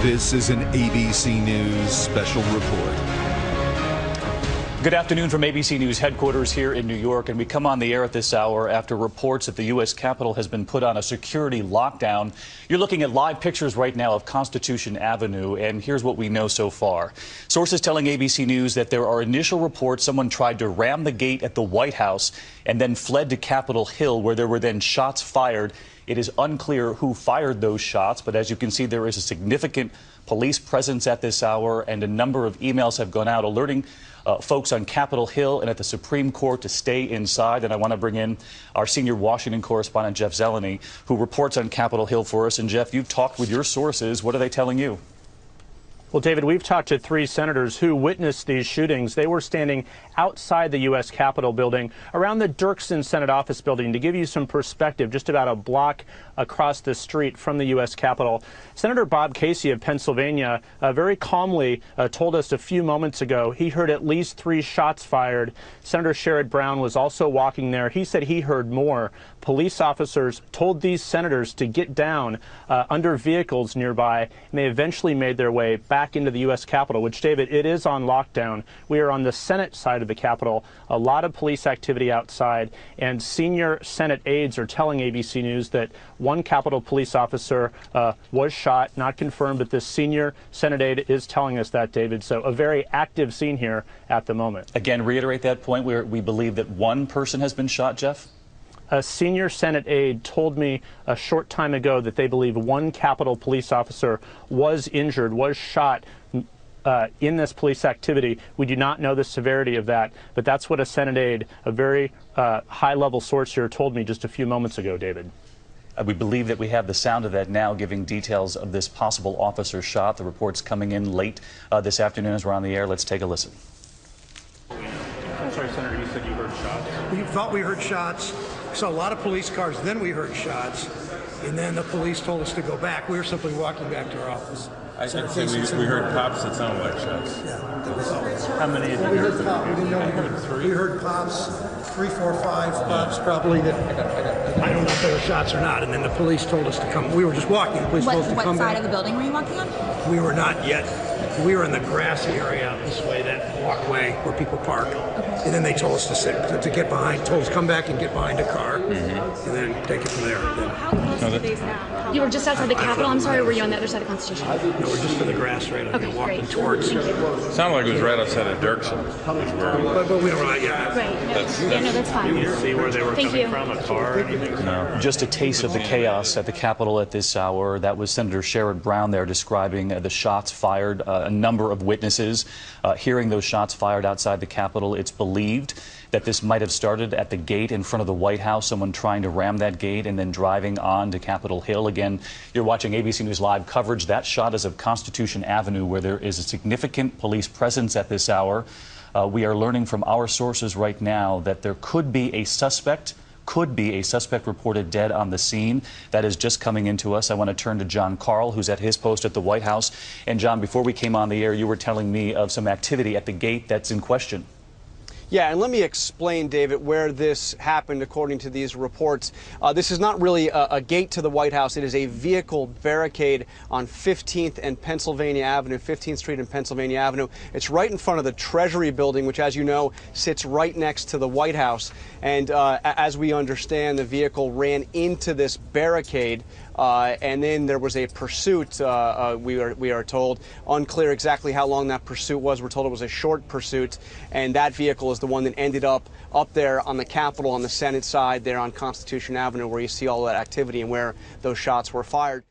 This is an ABC News special report. Good afternoon from ABC News headquarters here in New York, and we come on the air at this hour after reports that the U.S. Capitol has been put on a security lockdown. You're looking at live pictures right now of Constitution Avenue, and here's what we know so far. Sources telling ABC News that there are initial reports someone tried to ram the gate at the White House and then fled to Capitol Hill, where there were then shots fired. It is unclear who fired those shots, but as you can see, there is a significant police presence at this hour, and a number of emails have gone out alerting folks on Capitol Hill and at the Supreme Court to stay inside. And I want to bring in our senior Washington correspondent, Jeff Zeleny, who reports on Capitol Hill for us. And Jeff, you've talked with your sources. What are they telling you? Well, David, we've talked to three senators who witnessed these shootings. They were standing outside the U.S. Capitol building, around the Dirksen Senate Office building, to give you some perspective, just about a block across the street from the U.S. Capitol. Senator Bob Casey of Pennsylvania very calmly told us a few moments ago he heard at least 3 shots fired. Senator Sherrod Brown was also walking there. He said he heard more. Police officers told these senators to get down under vehicles nearby, and they eventually made their way back into the U.S. Capitol, which, David, it is on lockdown. We are on the Senate side of the Capitol. A lot of police activity outside, and senior Senate aides are telling ABC News that one Capitol police officer was shot, not confirmed, but this senior Senate aide is telling us that, David. So a very active scene here at the moment. Again, reiterate that point where we believe that one person has been shot, Jeff? A senior Senate aide told me a short time ago that they believe one Capitol police officer was injured, was shot in this police activity. We do not know the severity of that, but that's what a Senate aide, a very high-level source here, told me just a few moments ago, David. We believe that we have the sound of that now, giving details of this possible officer shot. The report's coming in late this afternoon as we're on the air. Let's take a listen. I'm sorry, Senator, you said you heard shots? We thought we heard shots. We saw a lot of police cars, then we heard shots, and then the police told us to go back. We were simply walking back to our office. I'd say we heard pops that sounded like shots. How many did you We hear? heard pops. We didn't know. We heard pops, 3, 4, 5 pops probably. That I don't know if they were shots or not. And then the police told us to come. We were just walking. The police told us to come back. What side of the building were you walking on? We were not yet. We were in the grassy area out this way, that walkway where people park. Okay. And then they told us to get behind, told us come back and get behind a car, and then take it from there. How close to these now? You were just outside the Capitol, I'm sorry, or were you on the other side of Constitution? No, we're just in the grass right now, walking towards. It sounded like it was right outside of Dirksen. But we don't know yet. Right. No, that's fine. You see where they were coming from, a car or anything? No. Just a taste of the chaos at the Capitol at this hour. That was Senator Sherrod Brown there describing the shots fired. A number of witnesses hearing those shots fired outside the Capitol. It's believed that this might have started at the gate in front of the White House, someone trying to ram that gate and then driving on to Capitol Hill. Again, you're watching ABC News Live coverage. That shot is of Constitution Avenue, where there is a significant police presence at this hour. We are learning from our sources right now that there could be a suspect reported dead on the scene. That is just coming into us. I want to turn to Jon Karl, who's at his post at the White House. And John, before we came on the air, you were telling me of some activity at the gate that's in question. Yeah, and let me explain, David, where this happened according to these reports. This is not really a gate to the White House. It is a vehicle barricade on 15th and Pennsylvania Avenue, 15th Street and Pennsylvania Avenue. It's right in front of the Treasury building, which, as you know, sits right next to the White House. And as we understand, the vehicle ran into this barricade, and then there was a pursuit, we are told. Unclear exactly how long that pursuit was. We're told it was a short pursuit, and that vehicle is the one that ended up there on the Capitol, on the Senate side, there on Constitution Avenue, where you see all that activity and where those shots were fired.